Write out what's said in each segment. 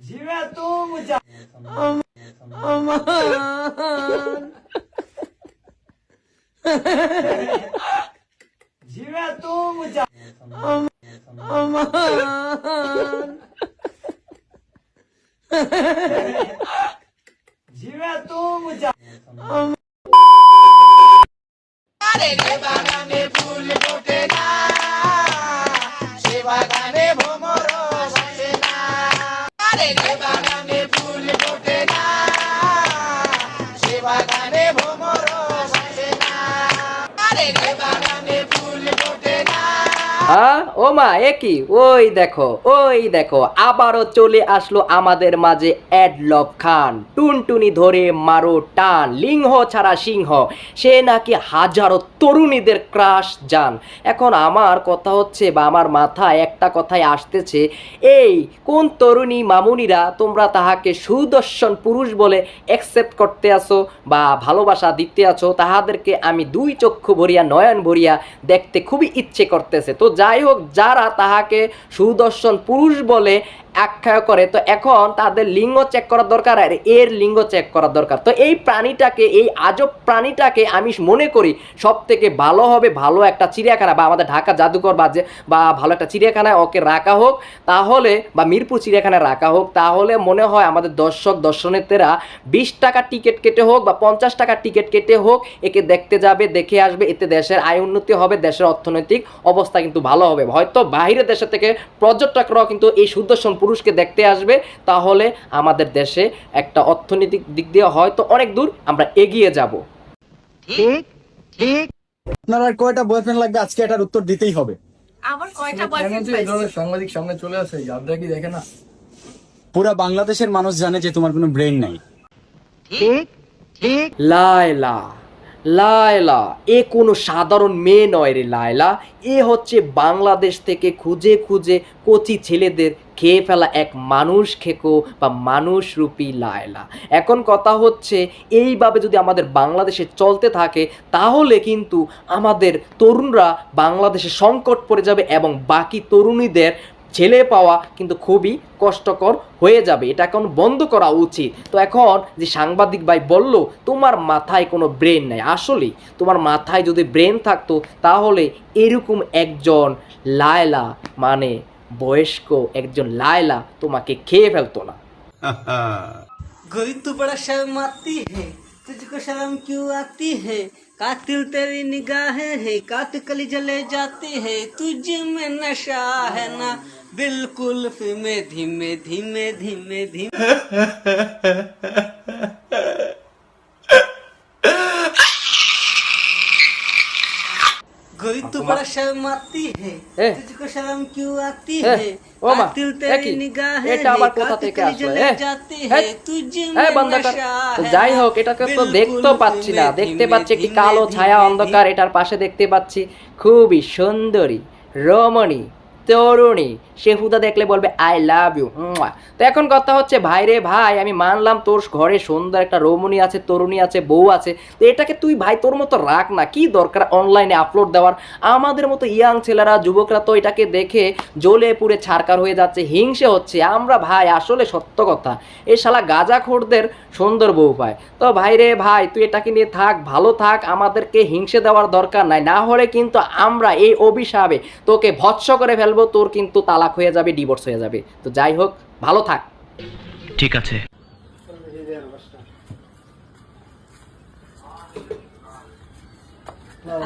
जीवा तू मुझे जीवा तू मुझे जीवा तू मुझे अरे रे बागाने फूल फुटे ना से बागाने भोमरो बसे ना अरे रे बागाने फूल फुटे ना से बागाने भोमरो बसे ना अरे रे बागाने फूल फुटे ना ও মা একই ওই দেখো আবারও চলে আসলো আমাদের মাঝে অ্যাডলব খান। টুনটুনি ধরে মারো টান, লিঙ্গ ছাড়া সিংহ, সে নাকি হাজারো তরুণীদের ক্রাশ জান। এখন আমার কথা হচ্ছে বা আমার মাথায় একটা কথাই আসতেছে, এই কোন তরুণী মামুনিরা তোমরা তাহাকে সুদর্শন পুরুষ বলে অ্যাকসেপ্ট করতে আসো বা ভালোবাসা দিতে আছো, তাহাদেরকে আমি দুই চক্ষু ভরিয়া নয়ন ভরিয়া দেখতে খুবই ইচ্ছে করতেছে। তো যাই হোক, যারা তাহাকে সুদর্শন পুরুষ বলে আখ্যায় করে, তো এখন তাদের লিঙ্গ চেক করার দরকার আর এর লিঙ্গ চেক করার দরকার। তো এই প্রাণীটাকে, এই আজব প্রাণীটাকে আমি মনে করি সব থেকে ভালো হবে ভালো একটা চিড়িয়াখানা বা আমাদের ঢাকা জাদুঘর বা ভালো একটা চিড়িয়াখানায় ওকে রাখা হোক, তাহলে বা মিরপুর চিড়িয়াখানায় রাখা হোক, তাহলে মনে হয় আমাদের দর্শনার্থীরা 20 টাকা টিকিট কেটে হোক বা 50 টাকা টিকিট কেটে হোক একে দেখতে যাবে, দেখে আসবে। এতে দেশের আয় উন্নতি হবে, দেশের অর্থনৈতিক অবস্থা কিন্তু ভালো হবে। হয়তো বাইরের দেশের থেকে পর্যটকরাও কিন্তু এই সুদর্শন পুরুষকে দেখতে আসবে, তাহলে আমাদের দেশে একটা অর্থনৈতিক দিক দিয়ে হয়তো অনেক দূর আমরা এগিয়ে যাব। ঠিক ঠিক। আপনার আর কয়টা বয়ফ্রেন্ড লাগবে আজকে এটার উত্তর দিতেই হবে। আমার কয়টা বয়ফ্রেন্ড পাইছে? সাংবাদিক সামনে চলে আসে, আপনারা কি দেখে না? পুরা বাংলাদেশের মানুষ জানে যে তোমার কোনো ব্রেন নাই। ঠিক ঠিক। লায়লা, লায়লা এ কোনো সাধারণ মেয়ে নয় রে লায়লা, এ হচ্ছে বাংলাদেশ থেকে খুঁজে খুঁজে কচি ছেলেদের খেয়ে ফেলা এক মানুষ খেকো বা মানুষরূপী লায়লা। এখন কথা হচ্ছে, এইভাবে যদি আমাদের বাংলাদেশে চলতে থাকে তাহলে কিন্তু আমাদের তরুণরা বাংলাদেশে সংকট পড়ে যাবে এবং বাকি তরুণীদের ছেলে পাওয়া কিন্তু খুবই কষ্টকর হয়ে যাবে। এটা এখন বন্ধ করা উচিত। তো এখন যে সাংবাদিক ভাই বলল তোমার মাথায় কোনো ব্রেন নাই, আসলে তোমার মাথায় যদি ব্রেন থাকতো তাহলে এরকম একজন লায়লা, মানে বয়স্ক একজন লায়লা তোমাকে খেয়ে ফেলতো না। गोरी तू बड़ा शर्म आती है, तुझको शर्म क्यों आती है, कातिल तेरी निगाहें है, काट कली जले जाती है, तुझ में नशा है ना बिल्कुल, फिर में धीमे धीमे धीमे धीमे गोरी तू बड़ा शर्म आती है, तुझको शर्म क्यों आती है, कातिल तेरी निगाहें है, काट कली जले जाती है, तुझ में नशा है। যাই হোক, এটাকে তো দেখতে পাচ্ছি না, দেখতে পাচ্ছি একটি কালো ছায়া অন্ধকার, এটার পাশে দেখতে পাচ্ছি খুবই সুন্দরী রমণী তরুণী, সে হুদা দেখলে বলবে আই লাভ ইউ। তো এখন কথা হচ্ছে, ভাই রে ভাই, আমি মানলাম তোর ঘরে সুন্দর একটা রমণী আছে, তরুণী আছে, বউ আছে, তো এটাকে তুই ভাই তোর মতো রাখ না, কি দরকার অনলাইনে আপলোড দেওয়ার? আমাদের মতো ইয়াং ছেলেরা, যুবকরা তো এটাকে দেখে জ্বলে পুড়ে ছারকার হয়ে যাচ্ছে, হিংসে হচ্ছে। আমরা ভাই আসলে সত্য কথা, এই শালা গাঁজাখোরদের সুন্দর বউ পায়। তো ভাই রে ভাই, তুই এটাকে নিয়ে থাক, ভালো থাক, আমাদেরকে হিংসে দেওয়ার দরকার নাই, না হলে কিন্তু আমরা এই অভিশাপে তোকে ভৎস করে ফেলবো, তোর কিন্তু তালাক হয়ে যাবে, ডিভোর্স হয়ে যাবে। তো যাই হোক, ভালো থাক। ঠিক আছে।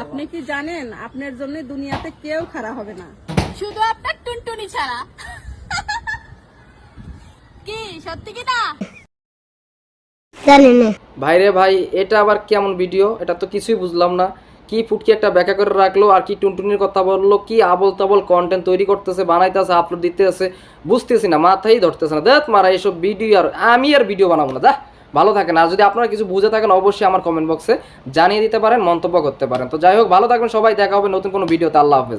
আপনি কি জানেন আপনার জন্য দুনিয়াতে কেউ খারাপ হবে না, শুধু আপনার টুনটুনি ছাড়া। কি সত্যি কি না? জানি না ভাই রে ভাই, এটা আবার কেমন ভিডিও? এটা তো কিছুই বুঝলাম না। কি ফুটকি একটা ব্যাখ্যা করে রাখলো আর কি টুনটুনির কথা বললো, কি আবল তাবল কন্টেন্ট তৈরি করতেছে, বানাইতেছে, আপলোড দিতেছে, বুঝতেছি না, মাথাই ধরতেছে না। দেখ মারা এইসব ভিডিও, আর আমি আর ভিডিও বানাবো না। যা, ভালো থাকেন। আর যদি আপনারা কিছু বুঝে থাকেন অবশ্যই আমার কমেন্ট বক্সে জানিয়ে দিতে পারেন, মন্তব্য করতে পারেন। তো যাই হোক, ভালো থাকবেন সবাই, দেখা হবে নতুন কোনো ভিডিওতে। আল্লাহ হাফেজ।